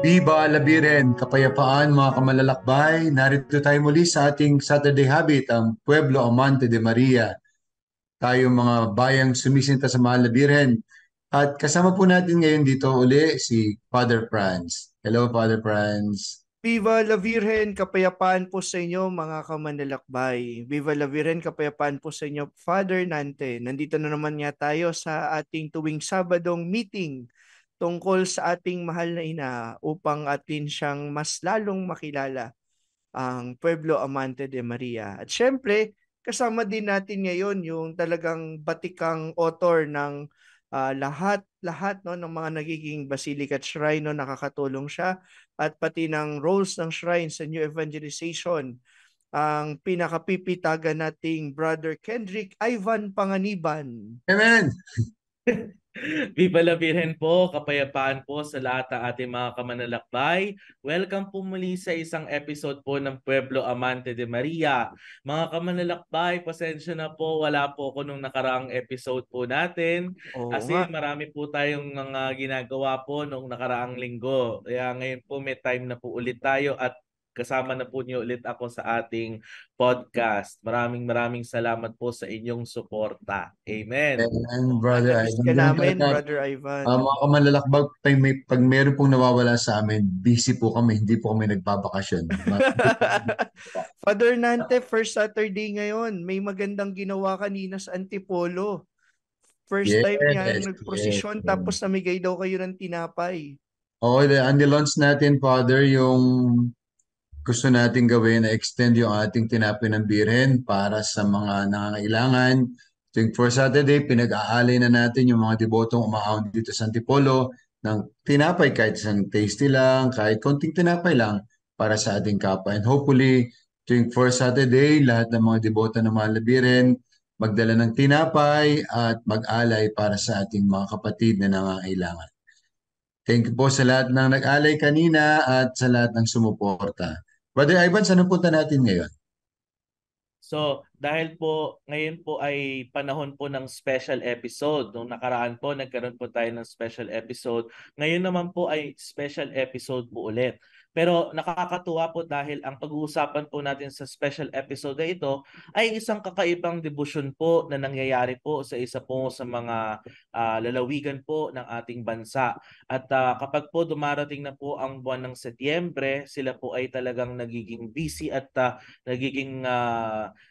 Viva la Birhen, kapayapaan mga kamalalakbay. Narito tayo muli sa ating Saturday Habit, ang Pueblo Amante de Maria. Tayo mga bayang sumisinta sa mahal na Birhen. At kasama po natin ngayon dito uli si Father Franz. Hello, Father Franz. Viva la Virgen, kapayapaan po sa inyo mga kamanlalakbay. Viva la Virgen, kapayapaan po sa inyo, Father Nante. Nandito na naman nga tayo sa ating tuwing Sabadong meeting tungkol sa ating mahal na ina upang atin siyang mas lalong makilala, ang Pueblo Amante de Maria. At syempre, kasama din natin ngayon yung talagang batikang author ng lahat no ng mga nagiging basilica at shrine no, nakakatulong siya at pati ng roles ng shrine sa new evangelization, ang pinakapipitagan nating Brother Kendrick Ivan Panganiban. Amen. Viva la Virgen po, kapayapaan po sa lahat ng ating mga kamanlalakbay. Welcome po muli sa isang episode po ng Pueblo Amante de Maria. Mga kamanlalakbay, pasensya na po, wala po ako nung nakaraang episode po natin. Oo nga. Kasi marami po tayong mga ginagawa po nung nakaraang linggo. Kaya ngayon po may time na po ulit tayo at kasama na po niyo ulit ako sa ating podcast. Maraming salamat po sa inyong suporta. Amen. Amen, Brother Namiss Ivan. ka Ganun namin, talaga. Brother Ivan. Mga kamalalakbay, pag meron pong nawawala sa amin, busy po kami, hindi po kami nagbabakasyon. Father Nante, first Saturday ngayon. May magandang ginawa kanina sa Antipolo. First Yes, time niyang yes, nagprosesyon yes. tapos namigay daw kayo ng tinapay. Oo, launch natin, Father, yung gusto nating gawin na extend yung ating tinapay ng birhen para sa mga nangangailangan. Tuwing for Saturday, pinag-aalay na natin yung mga debotong umaahon dito sa Antipolo ng tinapay, kahit isang tasty lang, kahit konting tinapay lang para sa ating kapwa. And hopefully, tuwing for Saturday, lahat ng mga deboto ng mahal na birhen magdala ng tinapay at mag-alay para sa ating mga kapatid na nangangailangan. Thank you po sa lahat ng nag-alay kanina at sa lahat ng sumuporta. Brother Ivan, saan ang punta natin ngayon? So, dahil po ngayon po ay panahon po ng special episode. Nung nakaraan po, nagkaroon po tayo ng special episode. Ngayon naman po ay special episode po ulit. Pero nakakatuwa po dahil ang pag-uusapan po natin sa special episode na ito ay isang kakaibang debosyon po na nangyayari po sa isa po sa mga lalawigan po ng ating bansa. At kapag po dumarating na po ang buwan ng Setyembre, sila po ay talagang nagiging busy at nagiging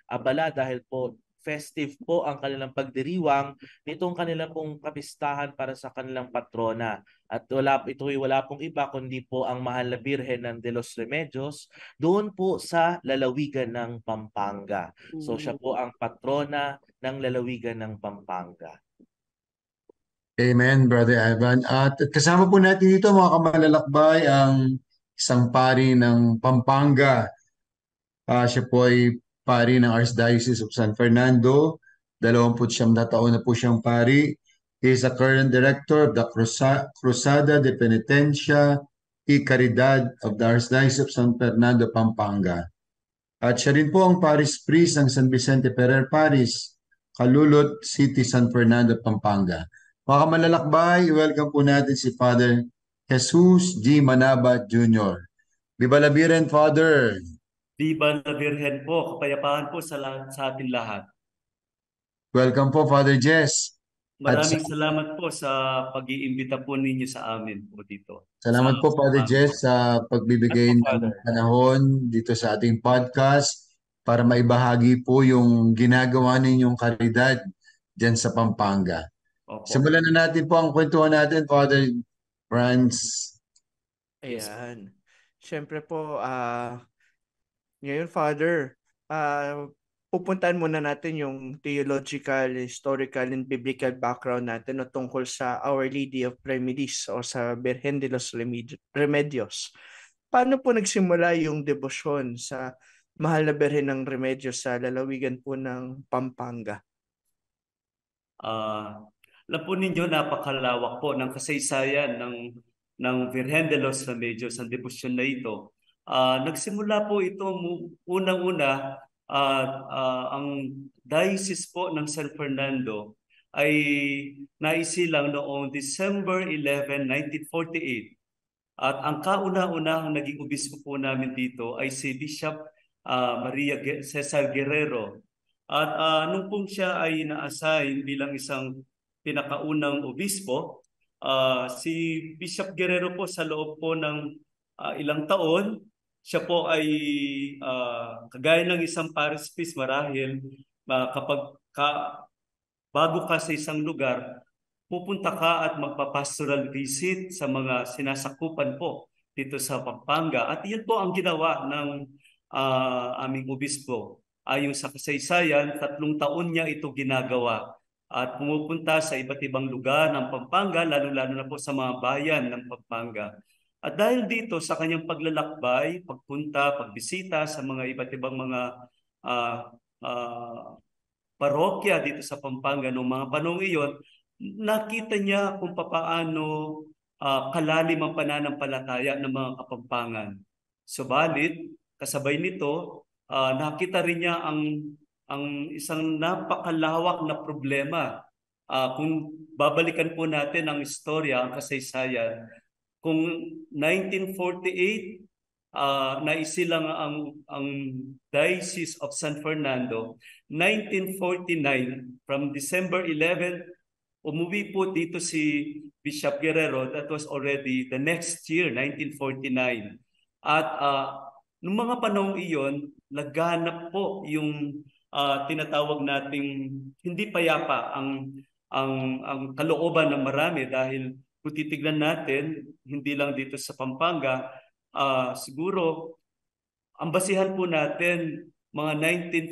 abala dahil po festive po ang kanilang pagdiriwang nitong kanilang pong kapistahan para sa kanilang patrona. At wala pong iba kundi po ang mahal na Birhen ng De Los Remedios doon po sa lalawigan ng Pampanga. So siya po ang patrona ng lalawigan ng Pampanga. Amen, Brother Ivan. At kasama po natin dito mga kamalalakbay ang isang pari ng Pampanga. Siya po ay pari ng Archdiocese of San Fernando. 29 na taon na po siyang pari. He is a current director of the Cruzada de Penitencia y Caridad of the Archdiocese of San Fernando, Pampanga. At siya rin po ang parish priest ng San Vicente Ferrer Parish, Calulot City, San Fernando, Pampanga. Mga kamalalakbay, welcome po natin si Father Jesus G. Manabat Jr. Viva la Virgen, Father! Viva la Virgen po, kapayapaan po sa ating lahat. Welcome po, Father Jess. At Maraming salamat po sa pag-iimbita po ninyo sa amin po dito. salamat po, Father Jess, sa pagbibigay At po, ng Father. panahon dito sa ating podcast para maibahagi po yung ginagawa ninyong karidad dyan sa Pampanga. Opo. Simulan na natin po ang kwentuhan natin, Father Franz. Ayan. Siyempre po, ngayon, Father, pupuntahan muna natin yung theological, historical, and biblical background natin no, tungkol sa Our Lady of Remedies o sa Virgen de los Remedios. Paano po nagsimula yung debosyon sa mahal na Birhen ng Remedios sa lalawigan po ng Pampanga? Alam po ninyo, napakalawak po ng kasaysayan ng Virgen de los Remedios, ang debosyon na ito. Nagsimula po ito unang-una, ang Diocese po ng San Fernando ay naisilang noong December 11, 1948. At ang kauna-unahang naging obispo po namin dito ay si Bishop Maria Cesar Guerrero. At nung pong siya ay na-assign bilang isang pinakaunang obispo, si Bishop Guerrero po sa loob po ng ilang taon, siya po ay kagaya ng isang parish priest marahil kapag bago ka sa isang lugar, pupunta ka at magpa-pastoral visit sa mga sinasakupan po dito sa Pampanga. At yun po ang ginawa ng aming obispo. Ayon sa kasaysayan, 3 taon niya ito ginagawa. At pumupunta sa iba't ibang lugar ng Pampanga, lalo-lalo na po sa mga bayan ng Pampanga. At dahil dito sa kanyang paglalakbay, pagpunta, pagbisita sa mga iba't ibang mga parokya dito sa Pampanga noong mga panahon iyon, nakita niya kung paano kalalim ang pananampalataya ng mga Kapampangan. Subalit, kasabay nito, nakita rin niya ang isang napakalawak na problema. Kung babalikan po natin ang istorya, ang kasaysayan, kung 1948, naisilang ang Diocese of San Fernando, 1949, from December 11, umuwi po dito si Bishop Guerrero. That was already the next year, 1949. At noong mga panahon iyon, laganap po yung tinatawag nating hindi payapa ang kalooban ng marami, dahil kung titignan natin, hindi lang dito sa Pampanga, siguro ang basihan po natin mga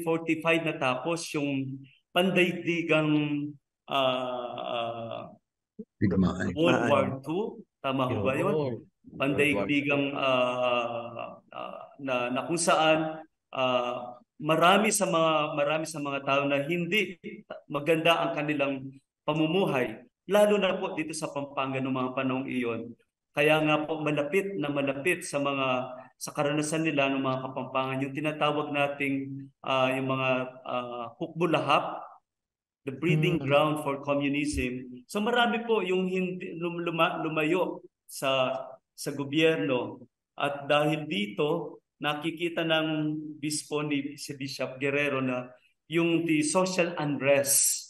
1945 natapos yung pandaigdigang World War II. Tama ho ba yun? Pandaigdigang na kung saan marami sa mga tao na hindi maganda ang kanilang pamumuhay, lalo na po dito sa Pampanga noong mga panahong iyon. Kaya nga po malapit sa karanasan nila ng mga Kapampangan yung tinatawag nating yung mga hukbulahap, the breeding ground for communism. So marami po yung hindi lumayo sa gobyerno, at dahil dito nakikita ng bispo ni si Bishop Guerrero na yung the social unrest,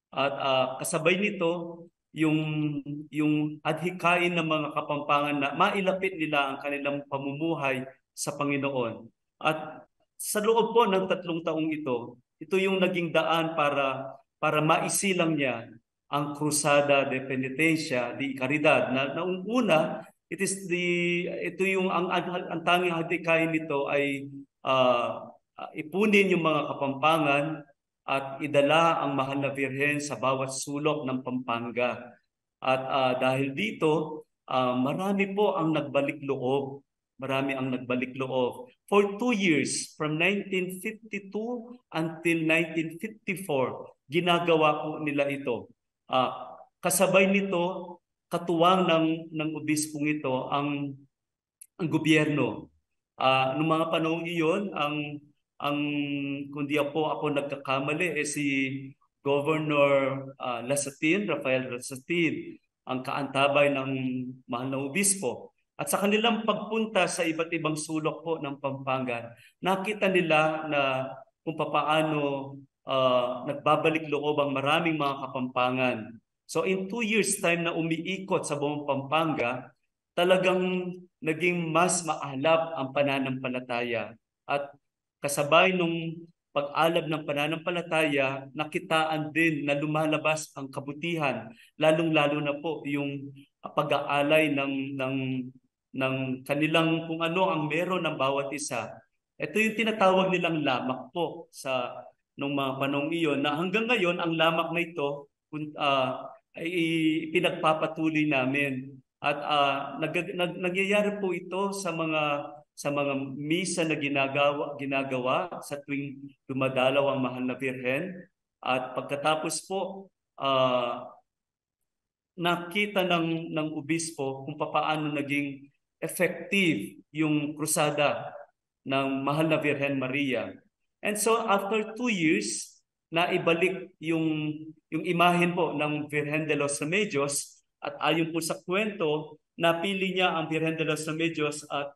at kasabay nito yung adhikain ng mga Kapampangan na mailapit nila ang kanilang pamumuhay sa Panginoon. At sa loob po ng 3 taong ito yung naging daan para maisilang niya ang Cruzada de Penitencia de Caridad, na una, ito yung ang tanging adhikain nito ay ipunin yung mga Kapampangan at idala ang mahal na Birhen sa bawat sulok ng Pampanga. At dahil dito, marami po ang nagbalik loob. For 2 years, from 1952 until 1954, ginagawa po nila ito. Kasabay nito, katuwang ng obispong ito, ang gobyerno. Noong mga panahon iyon, kung di ako nagkakamali, si Governor Rafael Lasatin, ang kaantabay ng mahal na obispo. At sa kanilang pagpunta sa iba't ibang sulok po ng Pampanga, nakita nila na kung paano nagbabalik loob ang maraming mga Kapampangan. So in 2 years time na umiikot sa buong Pampanga, talagang naging mas maalab ang pananampalataya. At kasabay nung pag-alab ng pananampalataya, nakitaan din na lumalabas ang kabutihan, lalong-lalo na po yung pag-aalay ng kanilang kung ano ang meron ng bawat isa. Ito yung tinatawag nilang lamak po sa nung mga panahong iyon, na hanggang ngayon ang lamak na ito ay pinagpapatuloy namin. At nagyayari po ito sa mga misa na ginagawa sa tuwing dumadalaw ang mahal na Birhen. At pagkatapos po, nakita ng obispo kung paano naging effective yung krusada ng mahal na Birhen Maria. And so after 2 years, naibalik yung imahen po ng Virgen de los Remedios, at ayon po sa kwento, napili niya ang Virgen de los Remedios at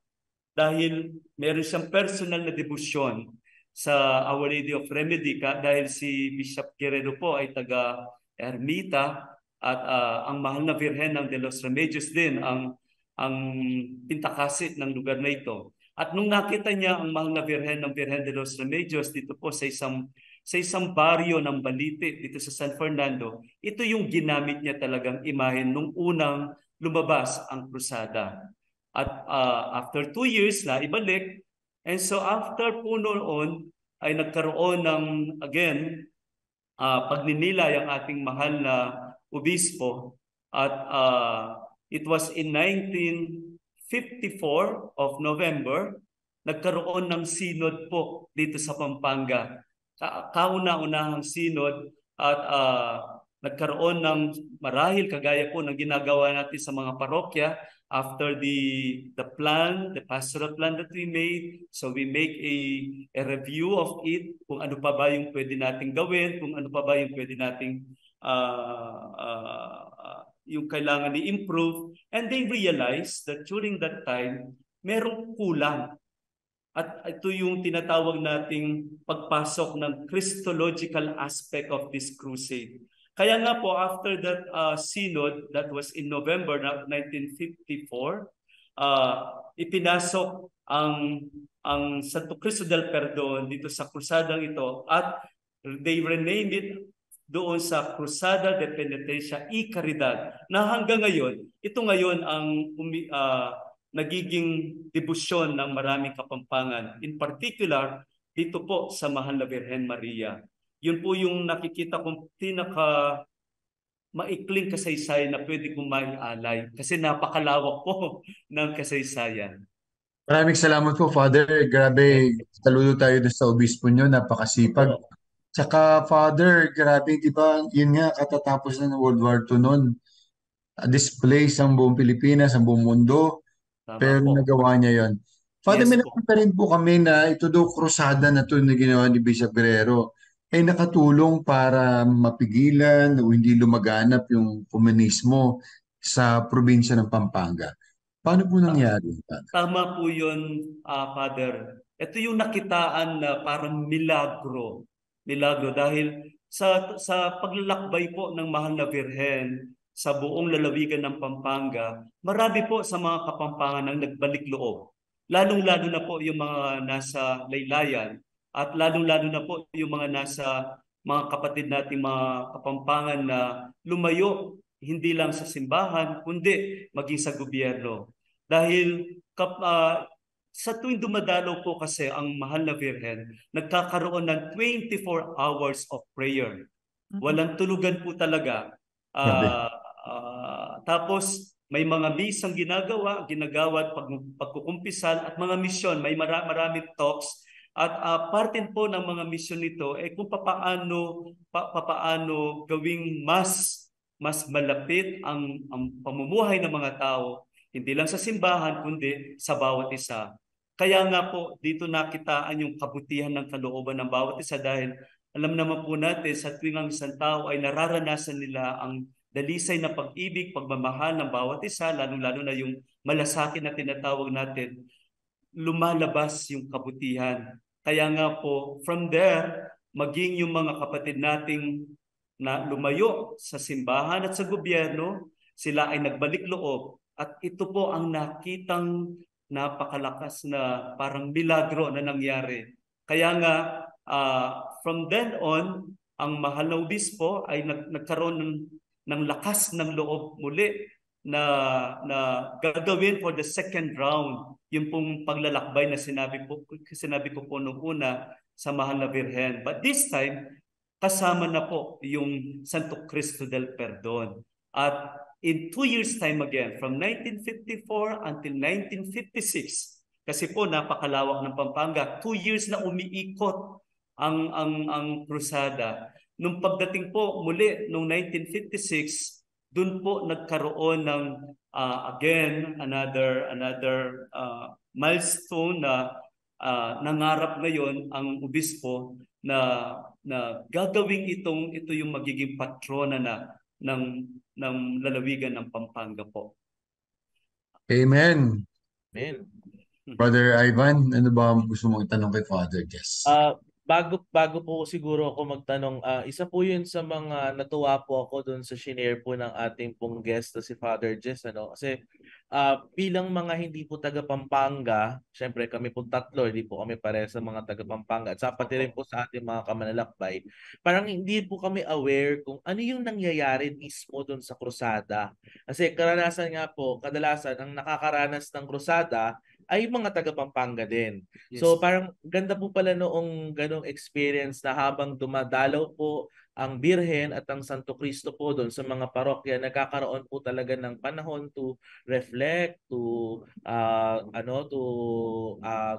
dahil meron siyang personal na debosyon sa Our Lady of Remedy dahil si Bishop Guerrero po ay taga Ermita at ang mahal na Virgen ng de los Remedios din ang pintakasit ng lugar na ito. At nung nakita niya ang mahal na Virgen ng Virgen de los Remedios dito po sa isang baryo ng Balite dito sa San Fernando, ito yung ginamit niya talagang imahen nung unang lumabas ang krusada. At after 2 years na ibalik, and so after po noon ay nagkaroon ng again pagninilay ang ating mahal na obispo at it was in 1954 of November nagkaroon ng synod po dito sa Pampanga. Kauna-unahang synod at nagkaroon ng marahil kagaya po ng ginagawa natin sa mga parokya after the pastoral plan that we made. So we make a review of it, kung ano pa ba yung pwede nating gawin, kung ano pa ba yung pwede nating yung kailangan i-improve. And they realized that during that time, merong kulang. At ito yung tinatawag nating pagpasok ng Christological aspect of this crusade. Kaya nga po, after that synod, that was in November 1954, ipinasok ang Santo Cristo del Perdon dito sa krusadang ito at they renamed it doon sa Cruzada de Penitencia y Caridad na hanggang ngayon, ito ngayon ang nagiging debosyon ng maraming Kapampangan. In particular, dito po sa Mahal na Virgen Maria. Yun po yung nakikita kong pinaka maikling kasaysayan na pwede kong maialay kasi napakalawak po ng kasaysayan. Maraming salamat po, Father. Grabe, saludo tayo doon sa obispo nyo, napakasipag. Tsaka, Father, grabe, di ba, yun nga, katatapos na ng World War II noon, displace ang buong Pilipinas, ang buong mundo, Tama pero po. nagawa niya yon. Father, Yes may po. nakita rin po kami na ito daw krusada na ito na ginawa ni Bishop Guerrero ay nakatulong para mapigilan o hindi lumaganap yung komunismo sa probinsya ng Pampanga. Paano po nangyari? Tama po yun, Father. Ito yung nakitaan na parang milagro. Milagro dahil sa paglalakbay po ng Mahal na Virgen sa buong lalawigan ng Pampanga, marami po sa mga Kapampangan ang nagbalik loob. Lalong-lalo na po yung mga nasa laylayan at lalong-lalo na po yung mga nasa mga kapatid nating mga Kapampangan na lumayo hindi lang sa simbahan kundi maging sa gobyerno. Dahil sa tuwing dumadalaw po kasi ang Mahal na Virgen, nagkakaroon ng 24 hours of prayer. Walang tulugan po talaga. Tapos may mga misang ginagawa pagkukumpisal at mga misyon, may maraming talks. At parte po ng mga misyon nito kung papaano gawing mas malapit ang pamumuhay ng mga tao, hindi lang sa simbahan kundi sa bawat isa. Kaya nga po dito nakitaan yung kabutihan ng kalooban ng bawat isa dahil alam naman po natin sa tuwing ang isang tao ay nararanasan nila ang dalisay na pag-ibig, pagmamahal ng bawat isa, lalo-lalo na yung malasakit na tinatawag natin, lumalabas yung kabutihan. Kaya nga po, from there, maging yung mga kapatid nating na lumayo sa simbahan at sa gobyerno, sila ay nagbalik loob. At ito po ang nakitang napakalakas na parang milagro na nangyari. Kaya nga, from then on, ang mahal na obispo ay nagkaroon ng lakas ng loob muli na gagawin for the second round yung pong paglalakbay na sinabi ko po noong una sa Mahal na Virgen. But this time, kasama na po yung Santo Cristo del Perdon. At in 2 years time again, from 1954 until 1956, kasi po napakalawak ng Pampanga, 2 years na umiikot ang krusada. Nung pagdating po muli noong 1956, doon po nagkaroon ng again another milestone na nangarap ngayon ang obispo na gagawing ito yung magiging patrona na ng lalawigan ng Pampanga po. Amen. Amen. Brother Ivan, ano ba ang gusto mong itanong kay Father Jess? Bago po siguro ako magtanong, isa po yun sa mga natuwa po ako doon sa shinare po ng ating pong guest na si Father Jess, ano? Kasi bilang mga hindi po taga Pampanga, syempre kami po tatlo, hindi po kami pareho sa mga taga Pampanga at sa pati rin po sa ating mga kamanlalakbay, parang hindi po kami aware kung ano yung nangyayari mismo doon sa krusada. Kasi karanasan nga po, kadalasan ang nakakaranas ng krusada ay mga taga Pampanga din. Yes. So parang ganda po pala noong ganong experience na habang dumadalaw po ang Birhen at ang Santo Cristo po doon sa mga parokya, nagkakaroon po talaga ng panahon to reflect, to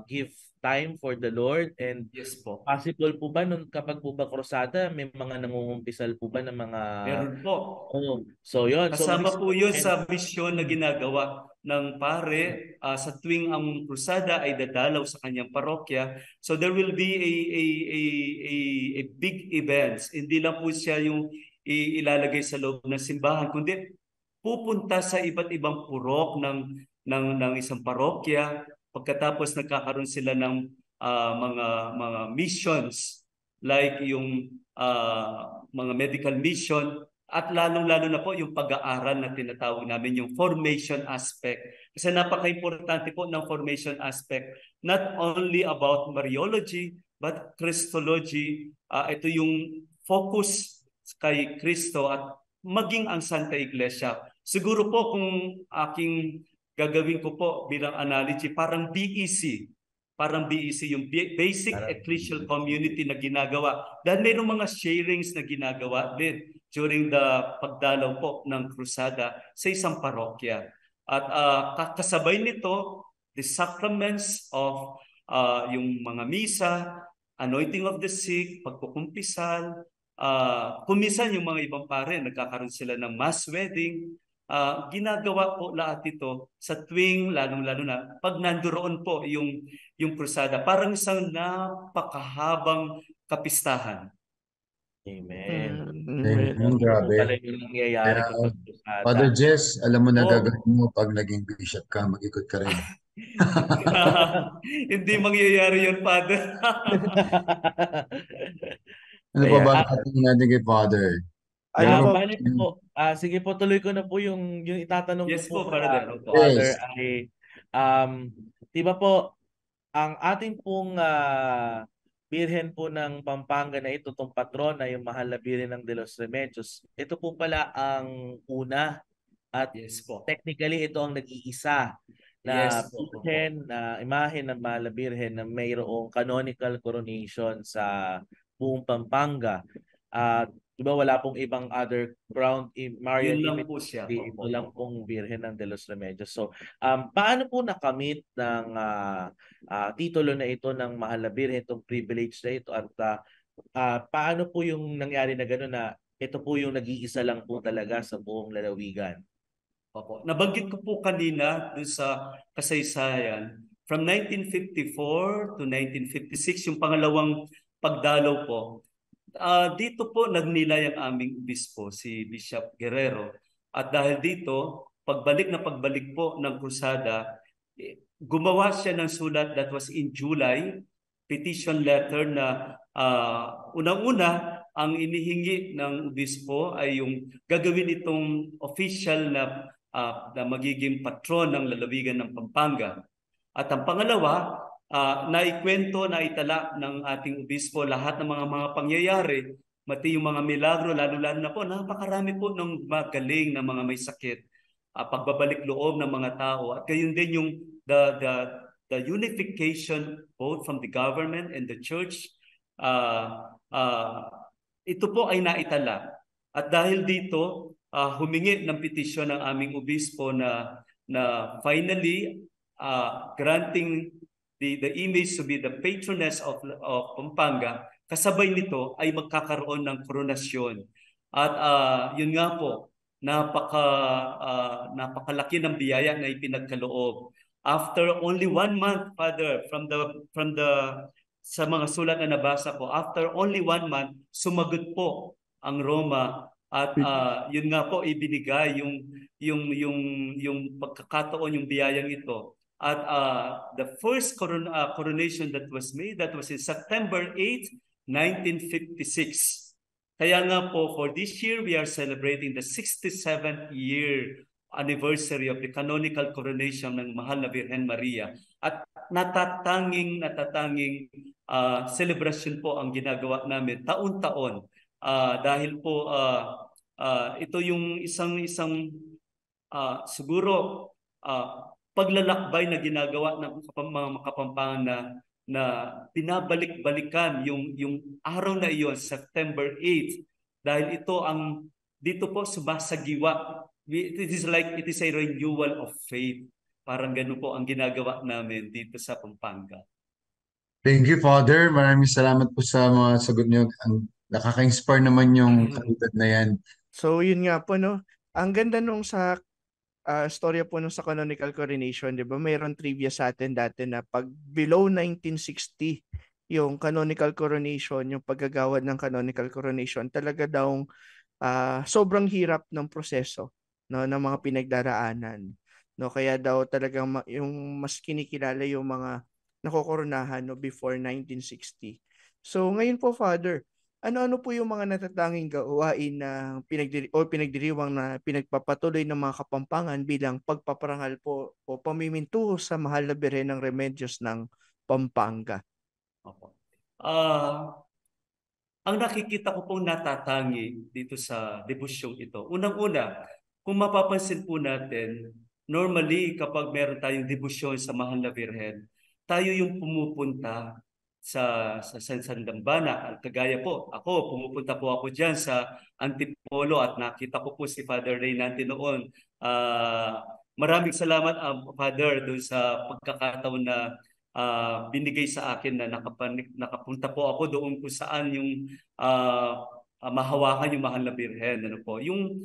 give time for the Lord. And Yes po. possible po ba nun kapag po ba krusada, may mga nangungumpisal po ba ng mga Meron po. so yun. Kasama po yun sa misyon na ginagawa ng pare sa tuwing ang krusada ay dadalaw sa kanyang parokya. So there will be a big events. Hindi lang po siya yung ilalagay sa loob ng simbahan, kundi pupunta sa iba't ibang purok ng isang parokya. Pagkatapos nagkakaroon sila ng mga missions like yung mga medical mission. At lalong-lalo na po yung pag-aaral na tinatawag namin, yung formation aspect. Kasi napaka-importante po ng formation aspect, not only about Mariology, but Christology. Ito yung focus kay Kristo at maging ang Santa Iglesia. Siguro po kung aking gagawin ko po bilang analogy, parang BEC. Parang BEC, yung Basic Ecclesial Community na ginagawa. Dahil mayroong mga sharings na ginagawa din during the pagdalaw po ng krusada sa isang parokya. At kasabay nito, the sacraments of yung mga misa, anointing of the sick, pagkukumpisal, kumisan yung mga ibang pare, nagkakaroon sila ng mass wedding. Ginagawa po lahat ito sa tuwing, lalong-lalo na, pag nandoon po yung krusada. Parang isang napakahabang kapistahan. Amen. Grabe. Pala yung nangyayari kapag krusada. Father Jess, alam mo na Oh. gagawin mo pag naging bishop ka, mag-ikot ka rin. Hindi mangyayari yun, Father. Ano pa ba ang ating natin kay Father? Bale po, sige po, tuloy ko na po yung itatanong Yes ko po, po Father. Father Yes. ay di ba po ang ating pong Birhen po ng Pampanga na ito, itong patrona, yung mahal na Birhen ng De Los Remedios, ito po pala ang una at Yes po. technically ito ang nag-iisa na Yes po. Birhen, na imahe ng mahal na Birhen na mayroong canonical coronation sa buong Pampanga. Di ba wala pong ibang other crown Marian Yun lang image, po siya. ito lang pong Birhen ng De Los Remedios. So, paano po nakamit ng titulo na ito ng mahal na Birhen, itong privilege na ito, at paano po yung nangyari na gano'n na ito po yung nag-iisa lang po talaga sa buong lalawigan? Opo. Nabanggit ko po kanina dun sa kasaysayan, from 1954 to 1956, yung pangalawang pagdalaw po, dito po nagnilay ang aming obispo, si Bishop Guerrero. At dahil dito, pagbalik po ng krusada, gumawa siya ng sulat that was in July, petition letter na unang-una, ang inihingi ng obispo ay yung gagawin itong official na magiging patron ng lalawigan ng Pampanga. At ang pangalawa, naikwento, naitala ng ating obispo lahat ng mga pangyayari, mati yung mga milagro, lalo-lalo na po, napakarami po ng magaling na mga may sakit, pagbabalik loob ng mga tao, at gayon din yung the unification both from the government and the church. Ito po ay naitala. At dahil dito, humingi ng petisyon ng aming obispo na finally granting the image to be the patroness of Pampanga. Kasabay nito ay magkakaroon ng koronasyon. At yun nga po, napakalaki ng biyaya na ipinagkaloob. After only 1 month, Father, sa mga sulat na nabasa ko, after only 1 month, sumagot po ang Roma At yun nga po ibinigay yung pagkakataon, yung biyayang ito. At the first coronation that was made, that was in September 8, 1956. Kaya nga po, for this year, we are celebrating the 67th year anniversary of the canonical coronation ng Mahal na Birhen Maria. At natatanging celebration po ang ginagawa namin taon-taon. Dahil po ito yung isang siguro paglalakbay na ginagawa ng mga Kapampangan na binabalik-balikan yung araw na iyon, September 8, dahil dito po sumasagiwa. It is a renewal of faith. Parang ganun po ang ginagawa namin dito sa Pampanga. Thank you, Father. Maraming salamat po sa mga sagot niyo. Nakaka-inspire naman yung kalidad na yan. So yun nga po, no? Ang ganda nung sa storya po nung sa canonical coronation, di ba? Mayroon trivia sa atin dati na pag below 1960, yung canonical coronation, yung paggagawad ng canonical coronation, talaga daw sobrang hirap ng proseso, no, ng mga pinagdaraanan. No, kaya daw talagang yung mas kinikilala yung mga nakokoronahan, no, before 1960. So ngayon po, Father, ano-ano po yung mga natatanging gawain na pinagdiriwang na pinagpapatuloy ng mga Kapampangan bilang pagpaparangal po o pamimintuho sa Mahal na Birhen ng Remedios ng Pampanga? Opo. Ang nakikita ko pong natatangi dito sa debusyong ito, unang-una, kung mapapansin po natin, normally kapag meron tayong debusyon sa Mahal na Birhen, tayo yung pumupunta sa San Dambana. Kagaya po, pumupunta po ako dyan sa Antipolo at nakita ko po si Father Reynante noon. Maraming salamat, Father, doon sa pagkakataon na binigay sa akin na nakapunta po ako doon kung saan yung mahawakan yung Mahal na Birhen. Ano po? Yung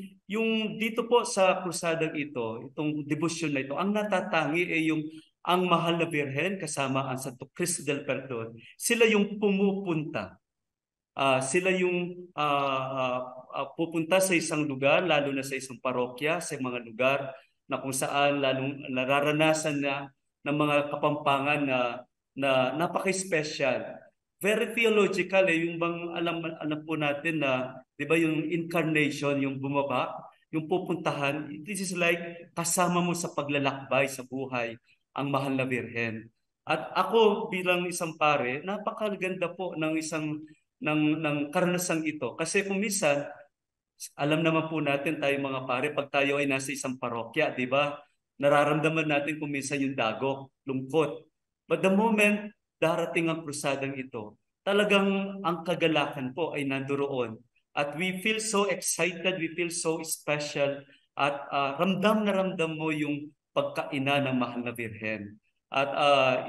dito po sa krusadang ito, itong debosyon na ito, ang natatangi ay ang Mahal na Birhen kasama ang Santo Cristo del Perdon, sila yung pumupunta. Sila yung pupunta sa isang lugar, lalo na sa isang parokya, sa mga lugar na kung saan lalong nararanasan na ng mga Kapampangan na napaka-special. Very theological yung bang alam po natin na 'di ba yung incarnation, yung bumaba, yung pupuntahan, this is like kasama mo sa paglalakbay sa buhay ang Mahal na Birhen. At ako bilang isang pare, napakaganda po ng ng karanasang ito kasi kung minsan alam naman po natin tayo mga pare, pag tayo ay nasa isang parokya, 'di ba? Nararamdaman natin kung minsan yung dagok, lungkot. But the moment darating ang krusadang ito, talagang ang kagalakan po ay nandoon. At we feel so excited, we feel so special, at ramdam na ramdam mo yung pagkaina ng Mahal na Birhen. At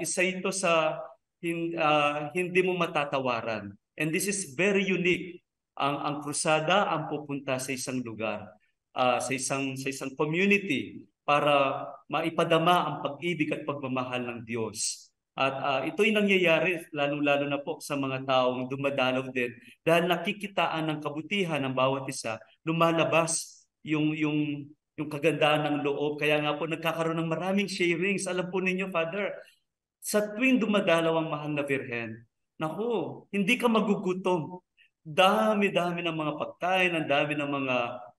isa ito sa hindi mo matatawaran. And this is very unique. Ang krusada ang pupunta sa isang lugar, sa isang community para maipadama ang pag-ibig at pagmamahal ng Diyos. At ito'y nangyayari lalo-lalo na po sa mga taong dumadalaw din dahil nakikitaan ng kabutihan ng bawat isa, lumalabas yung kagandahan ng loob. Kaya nga po nagkakaroon ng maraming sharings. Alam po ninyo, Father, sa tuwing dumadalaw ang Mahal na Birhen, naku, hindi ka magugutom. Dami-dami ng mga pagkain, ang dami ng mga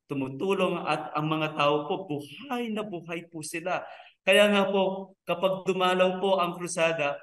tumutulong at ang mga tao po, buhay na buhay po sila. Kaya nga po, kapag dumalaw po ang krusada,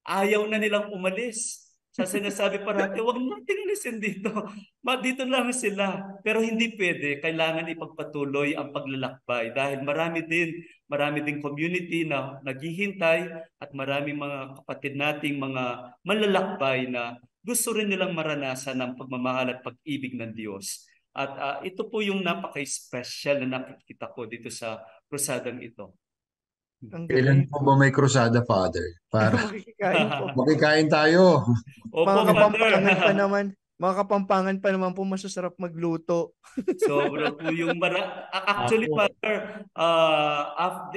ayaw na nilang umalis. Sa sinasabi parati, huwag natin alisin dito. Dito lang sila. Pero hindi pwede. Kailangan ipagpatuloy ang paglalakbay dahil marami din community na naghihintay at maraming mga kapatid nating mga malalakbay na gusto rin nilang maranasan ang pagmamahal at pag-ibig ng Diyos. At ito po yung napaka-special na nakikita ko dito sa krusadang ito. Kailan po ba may krusada, Father? Para Makikikain po. makikain tayo. Opo, Mga Kapampangan pa Father. naman. Mga Kapampangan pa naman po masasarap magluto. Sobra po yung actually, Apo. Father,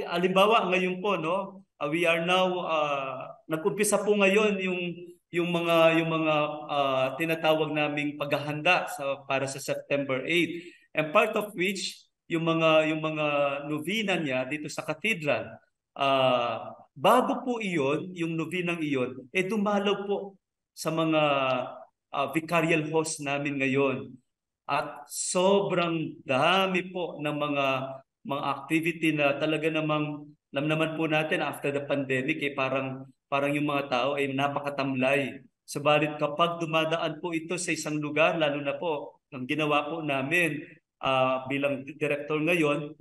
alimbawa ngayon po, no? We are now nag-umpisa po ngayon tinatawag naming paghahanda para sa September 8. And part of which yung mga novena niya dito sa cathedral. Bago po iyon, yung novenang iyon, dumalaw po sa mga vicarial host namin ngayon. At sobrang dami po ng mga activity na talaga namang alam naman po natin after the pandemic parang yung mga tao ay napakatamlay. Subalit kapag dumadaan po ito sa isang lugar, lalo na po ang ginawa po namin bilang director ngayon,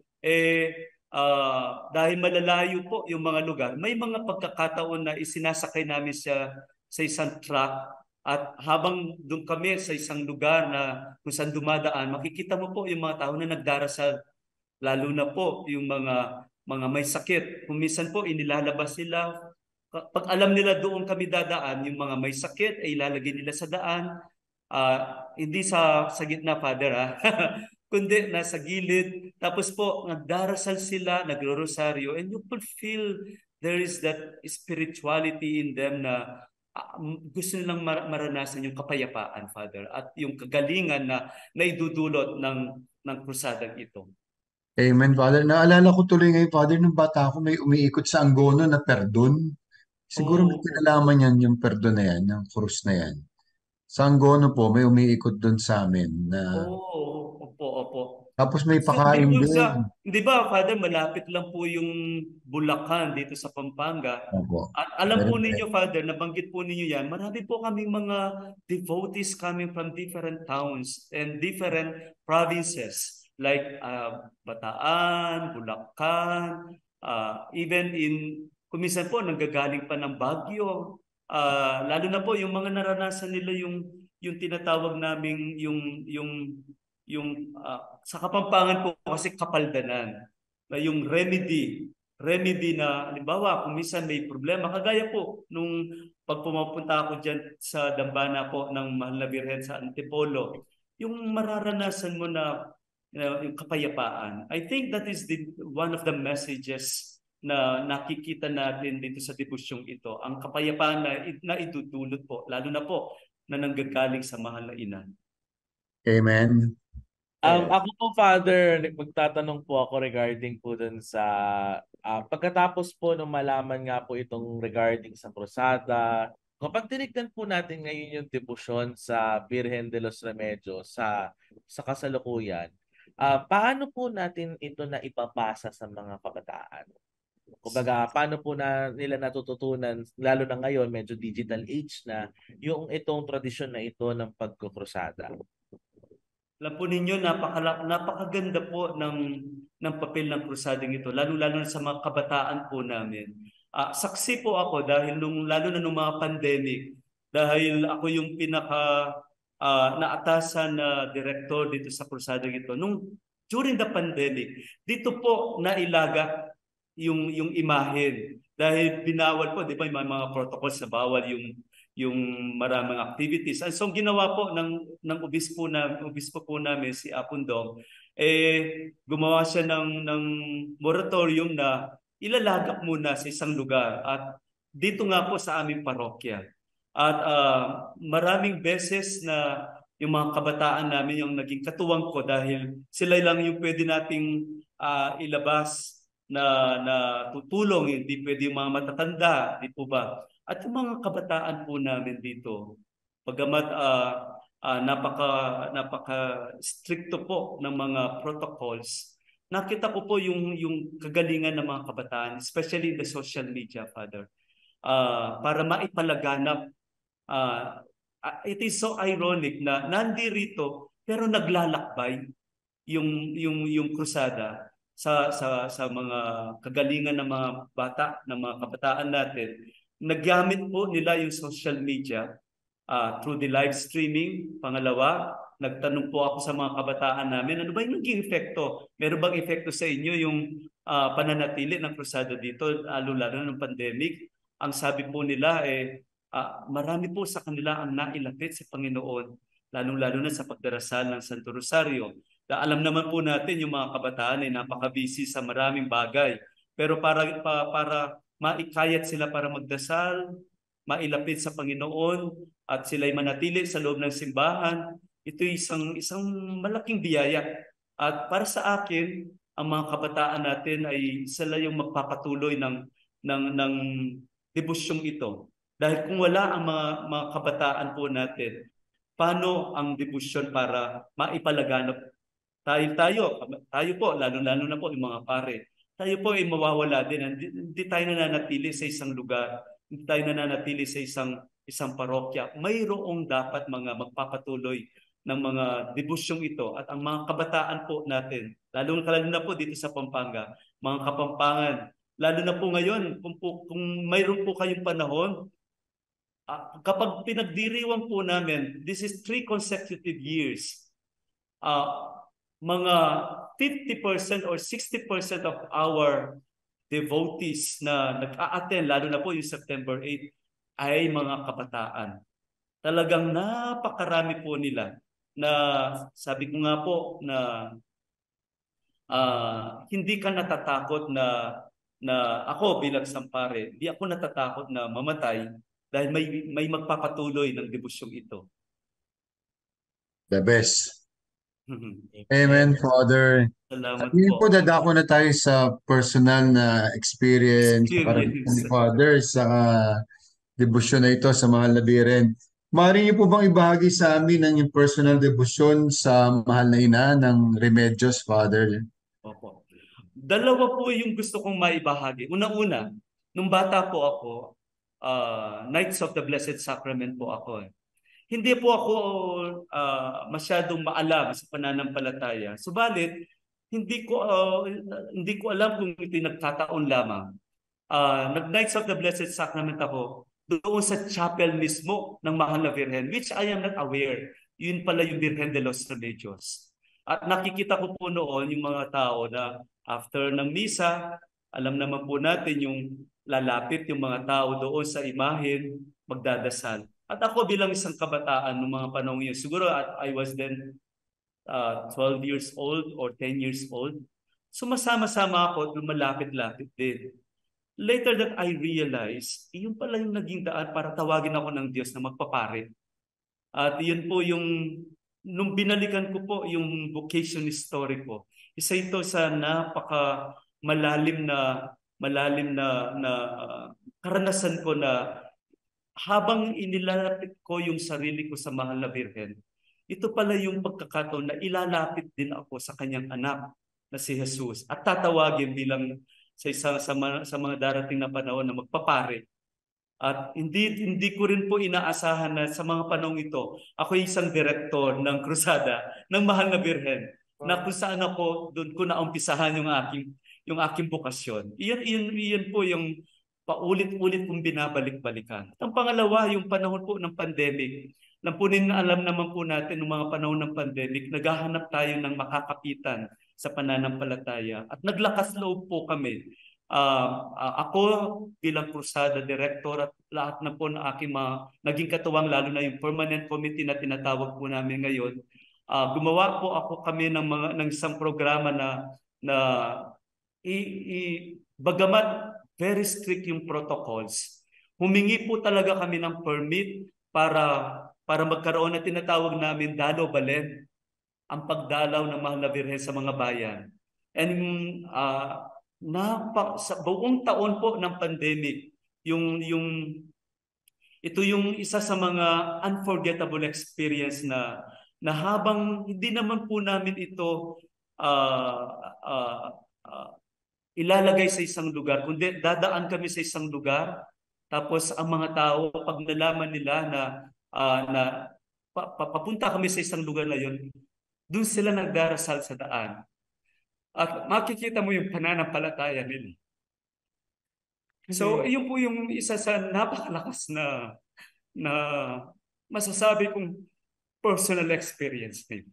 dahil malalayo po yung mga lugar, may mga pagkakataon na isinasakay namin sa isang truck. At habang doon kami sa isang lugar na kung saan dumadaan, makikita mo po yung mga tao na nagdarasal, lalo na po yung mga may sakit. Kung minsan po inilalabas nila, pag alam nila doon kami dadaan, yung mga may sakit ay ilalagay nila sa daan. Hindi sa gitna, Father, kundi nasa gilid. Tapos po nagdarasal sila, nagro-rosaryo, and you could feel there is that spirituality in them na gusto nilang maranasan yung kapayapaan, Father, at yung kagalingan na naidudulot ng krusadang ito. Amen, Father. Naalala ko tuloy ngayon, Father, nung bata ako, may umiikot sa Angono na perdon. Siguro may kinalaman yan, yung perdon na yan, yung krus na yan. Sa Angono po, may umiikot doon sa amin na Opo. tapos may pakain din. Hindi ba, Father, malapit lang po yung Bulacan dito sa Pampanga. Opo. At alam po ninyo, Father, nabanggit po ninyo yan, marami po kaming mga devotees coming from different towns and different provinces like Bataan, Bulacan, even kuminsan po nanggagaling pa ng Baguio. Lalo na po yung mga naranasan nila yung tinatawag naming yung sa Kapampangan po kasi kapaldanan, na yung remedy na halimbawa kung minsan may problema, kagaya po nung pag pumapunta ako dyan sa dambana po ng Mahal na Birhen sa Antipolo, yung mararanasan mo na yung kapayapaan. I think that is one of the messages na nakikita natin dito sa debusyong ito, ang kapayapaan na idudulot po, lalo na po na nanggagaling sa Mahal na Ina. Amen. Ako po, Father, magtatanong po ako regarding po dun sa pagkatapos po nung malaman nga po itong regarding sa krusada, kapag tinignan po natin ngayon yung debosyon sa Virgen de los Remedios sa kasalukuyan, paano po natin ito na ipapasa sa mga kabataan? Kumbaga, paano po nila natututunan, lalo na ngayon, medyo digital age na, yung itong tradisyon na ito ng pagkukrusada? Alam po ninyo, napakaganda po ng papel ng krusadeng ito, lalo-lalo sa mga kabataan po namin. Saksi po ako dahil lalo na nung mga pandemic, dahil ako yung naatasan na director dito sa krusadeng ito. During the pandemic, dito po nailaga yung imahen. Dahil binawal po, di ba, may mga protocols na bawal yung maraming activities. And so ginawa po ng obispo po namin si Apundong, gumawa siya ng moratorium na ilalagak muna sa isang lugar at dito nga po sa aming parokya. At maraming beses na yung mga kabataan namin yung naging katuwang ko dahil sila lang yung pwede nating ilabas na tutulong, hindi pwede yung mga matatanda, di po ba? At yung mga kabataan po namin dito, pagamat napaka-stricto po ng mga protocols, nakita ko po yung kagalingan ng mga kabataan, especially in the social media, Father, para maipalaganap. It is so ironic na nandirito pero naglalakbay yung krusada sa mga kagalingan ng mga bata, ng mga kabataan natin. Naggamit po nila yung social media through the live streaming. Pangalawa, nagtanong po ako sa mga kabataan namin, ano ba yung naging epekto? Meron bang epekto sa inyo yung pananatili ng krusada dito, lalo ng pandemic? Ang sabi po nila, marami po sa kanila ang nailapit sa Panginoon, lalo na sa pagdarasal ng Santo Rosario. Alam naman po natin yung mga kabataan ay napaka-busy sa maraming bagay. Pero para maikayat sila para magdasal, mailapit sa Panginoon at sila'y manatili sa loob ng simbahan, ito isang malaking biyaya. At para sa akin, ang mga kabataan natin ay sila yung magpapatuloy ng debusyong ito. Dahil kung wala ang mga kabataan po natin, paano ang debusyon para maipalaganap tayo po, lalo-lalo na po yung mga pare, tayo po ay mawawala din. Hindi tayo nananatili sa isang lugar, hindi tayo nananatili sa isang parokya. Mayroong dapat mga magpapatuloy ng mga debusyong ito at ang mga kabataan po natin, lalo na po dito sa Pampanga, mga Kapampangan, lalo na po ngayon, kung mayroon po kayong panahon, kapag pinagdiriwang po namin, this is 3 consecutive years, mga 50% or 60% of our devotees na nag-a-attend, lalo na po yung September 8, ay mga kabataan. Talagang napakarami po nila na sabi ko nga po na hindi ka natatakot na ako bilang isang pare, hindi ako natatakot na mamatay dahil may magpapatuloy ng debusyong ito. The best. Amen, Father. Salamat At ngayon po, po. dadako na tayo sa personal na experience sa karanasan ni Father sa debosyon na ito sa Mahal na Birhen. Maaari niyo po bang ibahagi sa amin ang yung personal debosyon sa Mahal na Ina ng Remedios, Father? Opo. Dalawa po yung gusto kong maibahagi. Una-una, nung bata po ako, Knights of the Blessed Sacrament po ako. Hindi po ako masyadong maalam sa pananampalataya. Subalit, hindi ko alam kung ito'y nagkataon lamang. Nag-Knights of the Blessed Sacrament ako doon sa chapel mismo ng Mahal na Birhen, which I am not aware. Yun pala yung Virgen de los Remedios. At nakikita ko po noon yung mga tao na after ng misa, alam naman po natin yung lalapit yung mga tao doon sa imahen, magdadasal. At ako bilang isang kabataan noong mga panahon yun, siguro I was then 12 years old or 10 years old, sumasama-sama ako at lumalapit-lapit din. Later that I realized, yun pala yung naging daan para tawagin ako ng Diyos na magpapare. At yun po yung, nung binalikan ko po yung vocation story ko, isa ito sa napaka malalim na karanasan ko na habang inilalapit ko yung sarili ko sa Mahal na Birhen, ito pala yung pagkakataon na ilalapit din ako sa kanyang anak na si Jesus at tatawagin bilang sa mga darating na panahon na magpapare. At hindi ko rin po inaasahan na sa mga panahon ito, ako isang direktor ng krusada ng Mahal na Birhen, na kung saan ako, doon ko naumpisahan yung aking bokasyon. Iyan po yung paulit-ulit kong binabalik-balikan. Ang pangalawa, yung panahon po ng pandemic. Alam naman po natin ng mga panahon ng pandemic, naghahanap tayo ng makakapitan sa pananampalataya. At naglakas loob po kami. Ako bilang krusada director at lahat na po ng aking naging katuwang, lalo na yung permanent committee na tinatawag po namin ngayon, gumawa po kami ng isang programa na bagamat very strict yung protocols, humingi po talaga kami ng permit para magkaroon na tinatawag namin Dalo Balen, ang pagdalaw ng Mahal na Birhen sa mga bayan. And sa buong taon po ng pandemic, ito yung isa sa mga unforgettable experience na habang hindi naman po namin ito ilalagay sa isang lugar, kundi dadaan kami sa isang lugar, tapos ang mga tao, pag nalaman nila na papunta kami sa isang lugar na yun, doon sila nagdarasal sa daan. At makikita mo yung pananampalataya nila. So, yun po yung isa sa napakalakas na masasabi kong personal experience nila.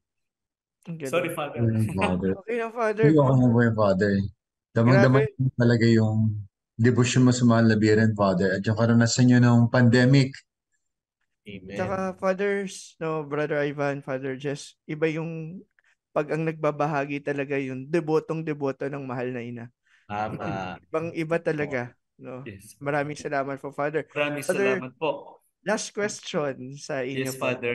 Sorry, Father. Okay na, Father. Okay na po yung Father. Damang-damang talaga yung debosyon mo sa Mahal na Birhen, Father, at yung karanasan nyo ng pandemic. Amen. Tsaka Fathers, Brother Ivan, Father Jess, iba yung pag ang nagbabahagi talaga yung debotong-deboto ng Mahal na Ina. Tama. Ibang-iba talaga. No? Yes. Maraming salamat po, Father. Maraming Father, salamat po. last question sa inyo Yes, po. Father.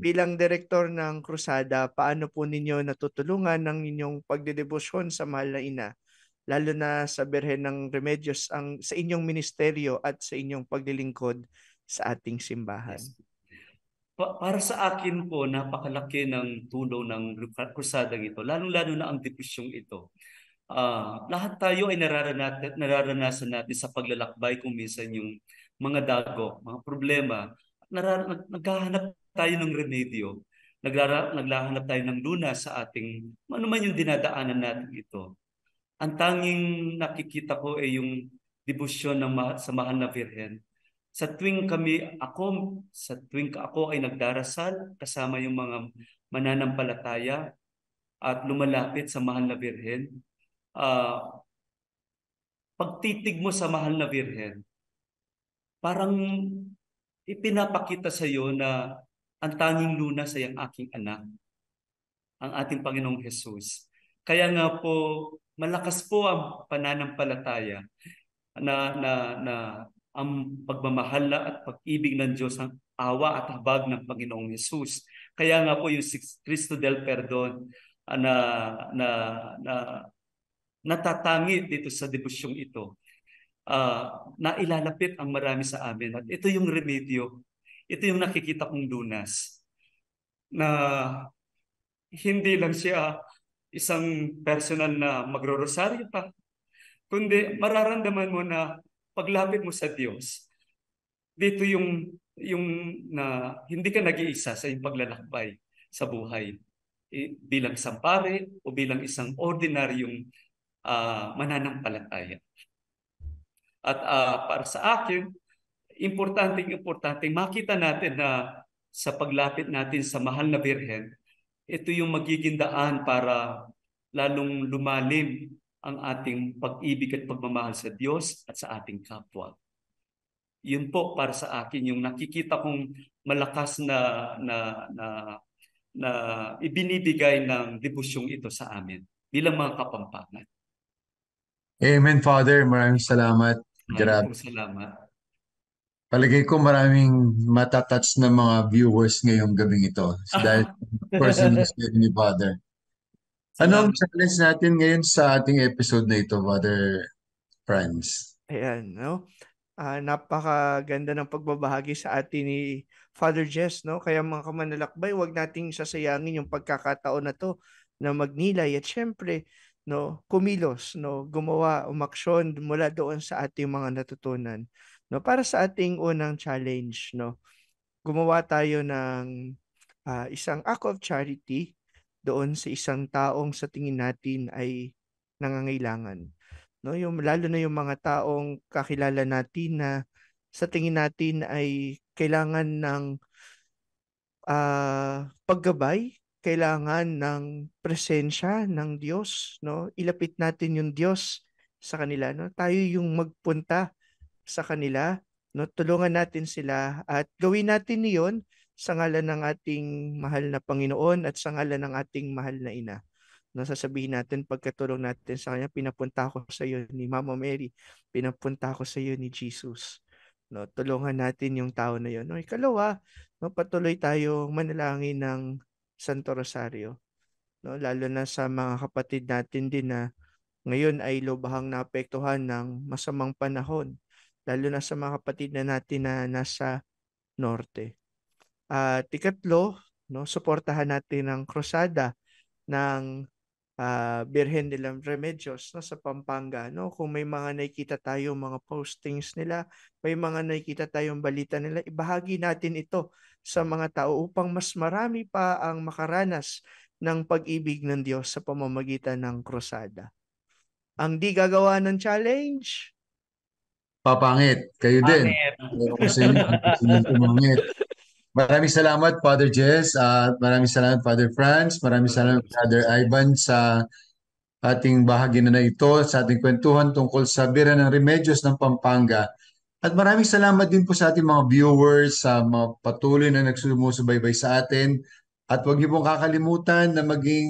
Bilang direktor ng Krusada, paano po ninyo natutulungan ng inyong pagdedebosyon sa mahal na ina, lalo na sa Birhen ng Remedios, sa inyong ministeryo at sa inyong paglilingkod sa ating simbahan? Yes. Para sa akin po, napakalaki ng tulong ng krusadang ito, lalong-lalo na ang debusyong ito. Lahat tayo ay nararanasan natin sa paglalakbay kung minsan yung mga dagok, mga problema. Naghahanap tayo ng remedyo. Naghahanap tayo ng lunas sa ating, ano man yung dinadaanan natin ito. Ang tanging nakikita ko ay yung debosyon sa mahal na Birhen. Sa tuwing ako ay nagdarasal kasama yung mga mananampalataya at lumalapit sa mahal na Birhen, pagtitig mo sa mahal na Birhen, parang ipinapakita sa iyo na ang tanging lunas ay ang aking anak, ang ating Panginoong Jesus. Kaya nga po, malakas po ang pananampalataya na ang pagmamahal at pag-ibig ng Diyos, ang awa at habag ng Panginoong Jesus. Kaya nga po yung Cristo del Perdon na, na, na natatangi dito sa debusyong ito, na ilalapit ang marami sa amin. At ito yung remedyo, ito yung nakikita kong lunas, na hindi lang siya isang personal na magro-rosaryo pa, kundi mararamdaman mo na paglapit mo sa Diyos, dito yung na hindi ka nag-iisa sa iyong paglalakbay sa buhay. Bilang isang pare o bilang isang ordinaryong mananampalataya. At para sa akin, importante makita natin na sa paglapit natin sa mahal na Birhen, ito yung magiging daan para lalong lumalim ang ating pag-ibig at pagmamahal sa Diyos at sa ating kapwa. Yun po para sa akin yung nakikita kong malakas na ibinibigay ng debusyong ito sa amin bilang mga Kapampangan. Amen, Father. Maraming salamat. Grabe. Maraming salamat. Palagay ko maraming matatouch na mga viewers ngayong gabing ito. Dahil personal story ni Father. Ano ang challenge natin ngayon sa ating episode na ito, Father Franz? Ayan, no? Napakaganda ng pagbabahagi sa atin ni Father Jess, no? Kaya mga kamanlalakbay, huwag nating sasayangin yung pagkakataon na to na magnilay at syempre, no, kumilos, no, gumawa, umaksyon mula doon sa ating mga natutunan. No, para sa ating unang challenge, no, gumawa tayo ng isang act of charity doon sa isang taong sa tingin natin ay nangangailangan. No, yung lalo na yung mga taong kakilala natin na sa tingin natin ay kailangan ng paggabay, kailangan ng presensya ng Diyos, no? Ilapit natin yung Diyos sa kanila, no? Tayo yung magpunta sa kanila, no? Tulungan natin sila at gawin natin 'yon sa ngalan ng ating mahal na Panginoon at sa ngalan ng ating mahal na Ina. No, sasabihin natin pagkatulong natin sa kanya, pinapunta ko sa iyo ni Mama Mary, pinapunta ko sa iyo ni Jesus. No, tulungan natin yung tao na 'yon. No, ikalawa, no, patuloy tayong manalangin ng Santo Rosario. No, lalo na sa mga kapatid natin din na ngayon ay lubhang naapektuhan ng masamang panahon, lalo na sa mga kapatid na natin na nasa norte. At ikatlo, no, suportahan natin ang krusada ng Birhen de los Remedios, no, sa Pampanga, no? Kung may mga nakikita tayong mga postings nila, may mga nakikita tayong balita nila, ibahagi natin ito sa mga tao upang mas marami pa ang makaranas ng pag-ibig ng Diyos sa pamamagitan ng krusada. Ang di gagawa ng challenge, Papangit. Kayo din. Ako sa inyo, gusto niyo pumangit. Maraming salamat, Father Jess. At maraming salamat, Father Franz. Maraming salamat, Father Ivan, sa ating bahagi na ito, sa ating kwentuhan tungkol sa Birhen ng Remedios ng Pampanga. At maraming salamat din po sa ating mga viewers, sa mga patuloy na nagsusumusubaybay sa atin. At huwag niyo pong kakalimutan na maging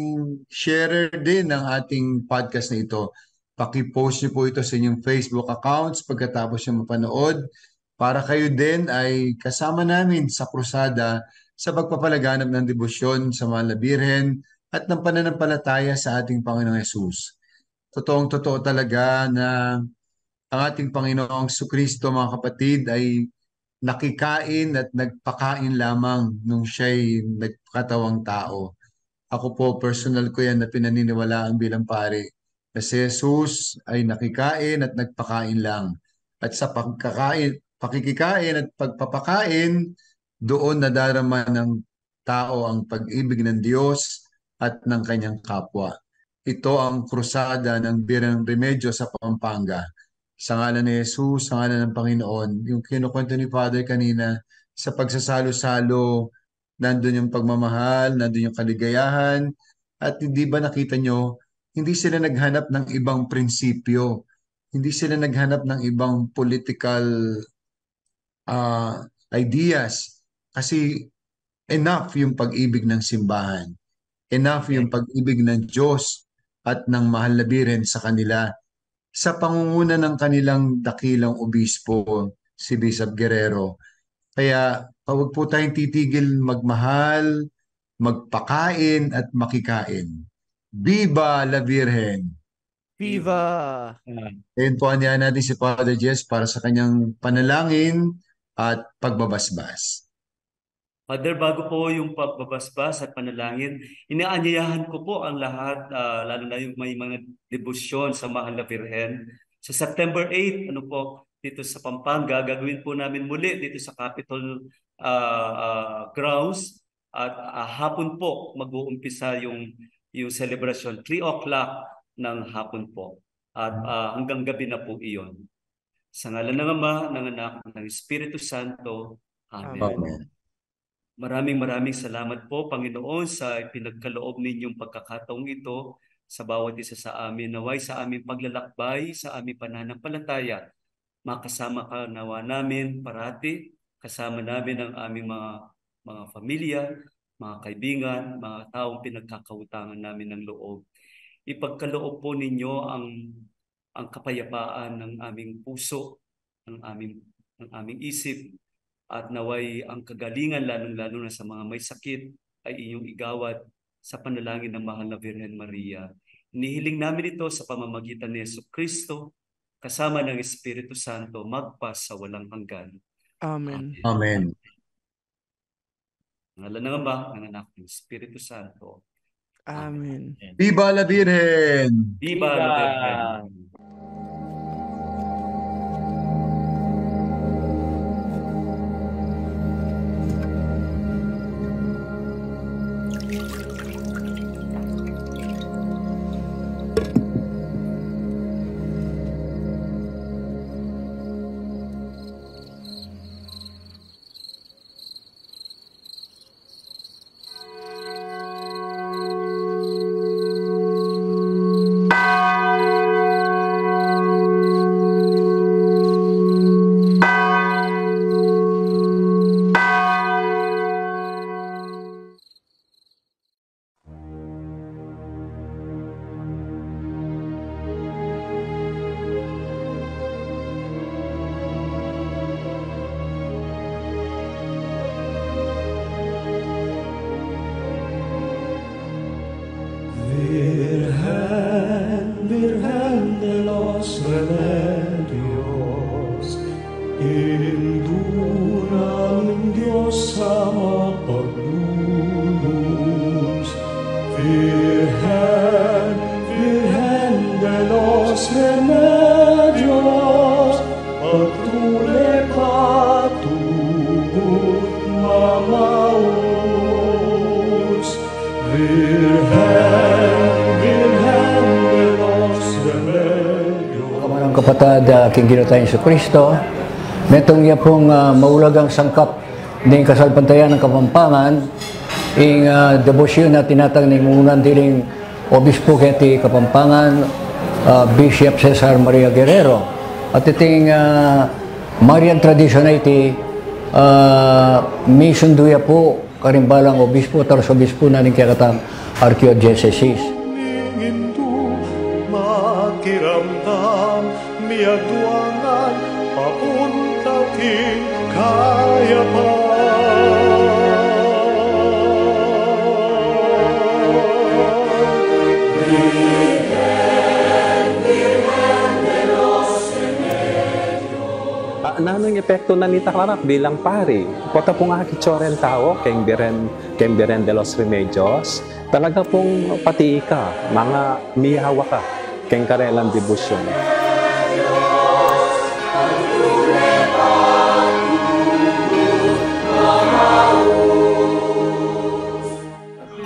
sharer din ng ating podcast na ito Paki-post niyo po ito sa inyong Facebook accounts pagkatapos niyo mapanood para kayo din ay kasama namin sa krusada sa pagpapalaganap ng debosyon sa Mahal na Birhen at ng pananampalataya sa ating Panginoong Hesus. Totoong-totoo talaga na ang ating Panginoong Jesucristo, mga kapatid, ay nakikain at nagpakain lamang nung siya'y nagkatawang tao. Ako po, personal ko yan na pinaniniwalaan bilang pare, na si Jesus ay nakikain at nagpakain lang. At sa pakikikain at pagpapakain, doon nadarama ng tao ang pag-ibig ng Diyos at ng kanyang kapwa. Ito ang krusada ng Birheng Remedyo sa Pampanga. Sa ngalan ni Jesus, sa ngalan ng Panginoon, yung kinukwento ni Father kanina, sa pagsasalo-salo, nandun yung pagmamahal, nandun yung kaligayahan, at hindi ba nakita nyo, hindi sila naghanap ng ibang prinsipyo, hindi sila naghanap ng ibang political ideas, kasi enough yung pag-ibig ng simbahan, enough yung pag-ibig ng Diyos at ng Mahal na Birhen sa kanila, sa pangunguna ng kanilang dakilang obispo, si Bishop Guerrero. Kaya huwag po tayong titigil magmahal, magpakain at makikain. Viva la Virgen! Viva! Ngayon po anyayan natin si Father Jess para sa kanyang panalangin at pagbabasbas. Father, bago po yung pagbabasbas at panalangin, inaanyayahan ko po ang lahat, lalo na yung may mga debosyon sa Mahal na Birhen. Sa September 8, dito sa Pampanga, gagawin po namin muli dito sa Capitol grounds. At hapon po mag-uumpisa yung celebration, 3 o'clock ng hapon po. At hanggang gabi na po iyon. Sa ngalan ng Ama, ng Anak, ng Espiritu Santo. Amen. Amen. Maraming salamat po, Panginoon, sa pinagkaloob ninyong pagkakataong ito sa bawat isa sa amin. Naway sa aming paglalakbay, sa aming pananampalataya, makasama ka nawa namin parati, kasama namin ang aming mga pamilya, mga kaibigan, mga taong pinagkakautangan namin ng loob. Ipagkaloob po ninyo ang kapayapaan ng aming puso, ng aming isip, at naway ang kagalingan lalong-lalo na sa mga may sakit ay inyong igawad sa panalangin ng Mahal na Birhen Maria. Inihiling namin ito sa pamamagitan ni Jesucristo, kasama ng Espiritu Santo, magpas sa walang hanggan. Amen. Amen. Ngalan ng Ama, ng Anak, ng Espiritu Santo. Amen. Viva la Virgen! Viva la Virgen! Virgen de los remedios, induna ng Diyos sa mapaglulus. Virgen, Virgen de los remedios, pagtulay patubot mamaus. Kamarang kapatid, aking ginatayang sa Kristo, metong niya pong maulagang sangkap ng kasalpantayan ng Kapampangan, ing debosyon na tinatang ng mungunan dining Obispo kati Kapampangan, Bishop Cesar Maria Guerrero. At iting Marian tradisyon na iti mission duya po karimbalang obispo, taros obispo na ning kaya katang archdiocese. Makiram kayaduangan, papunta king Nanong epekto na Nita Clara bilang pari. Kota pong akitsyoren tao, keng Biren de los Remedios, talaga pong pati ka, mga miyawa ka, keng karelang debusyon.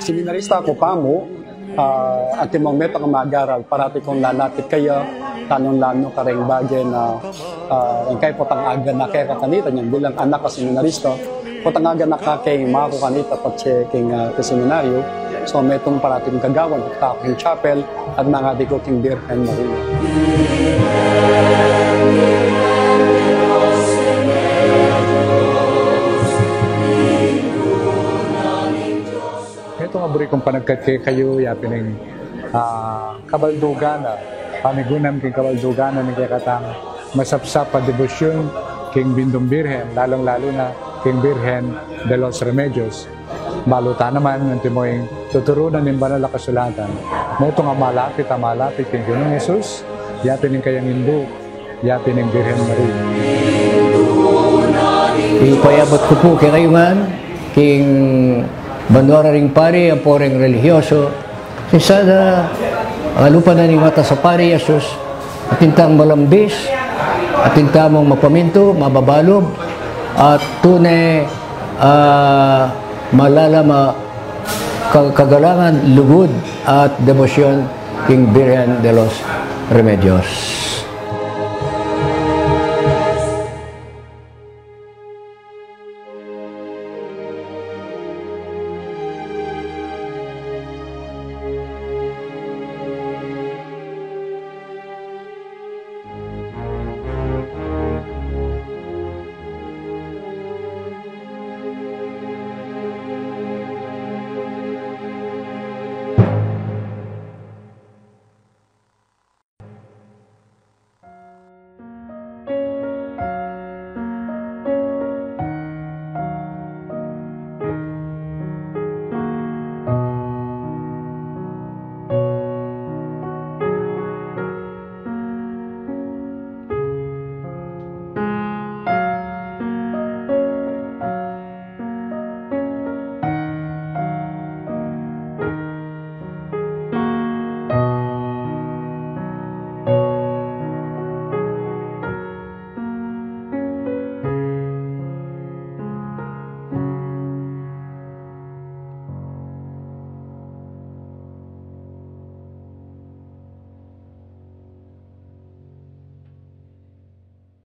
Seminarista ako pa mo, at timong meta ka mag-aral, parati kong lalapit kayo, tanong-lano ka rin bagay na ang kayo potang aga na kaya kakanita niyan bilang anak ka seminarista, potang aga na kay mga ko kanita pat king seminaryo, so metong parati kong kagawan, pagka king chapel, at mga di ko king Birhen Maria. Ito nga buri kong panagkat kayo, yapin ng kabaldugan, pamigunan king kabaldugan ng katang masapsap pa debosyon king Bindong Birhen, lalong-lalo na king Birhen de los Remedios. Baluta naman ng timoying tuturunan ng banal na kasulatan. Moto nga malapit king Ginong Jesus, yapin ng kayang Hindu, yapin ng Birhen Maria. Ipayabot ko po kay kayungan, king Bandora ring pari, ang poreng religyoso. Sada, lupa na ning mata sa pari, Jesus, at tintang malambis, at tintamong mapaminto, mababalob, at tunay malalama kagalangan, lugod, at debosyon king Birhen de los Remedios.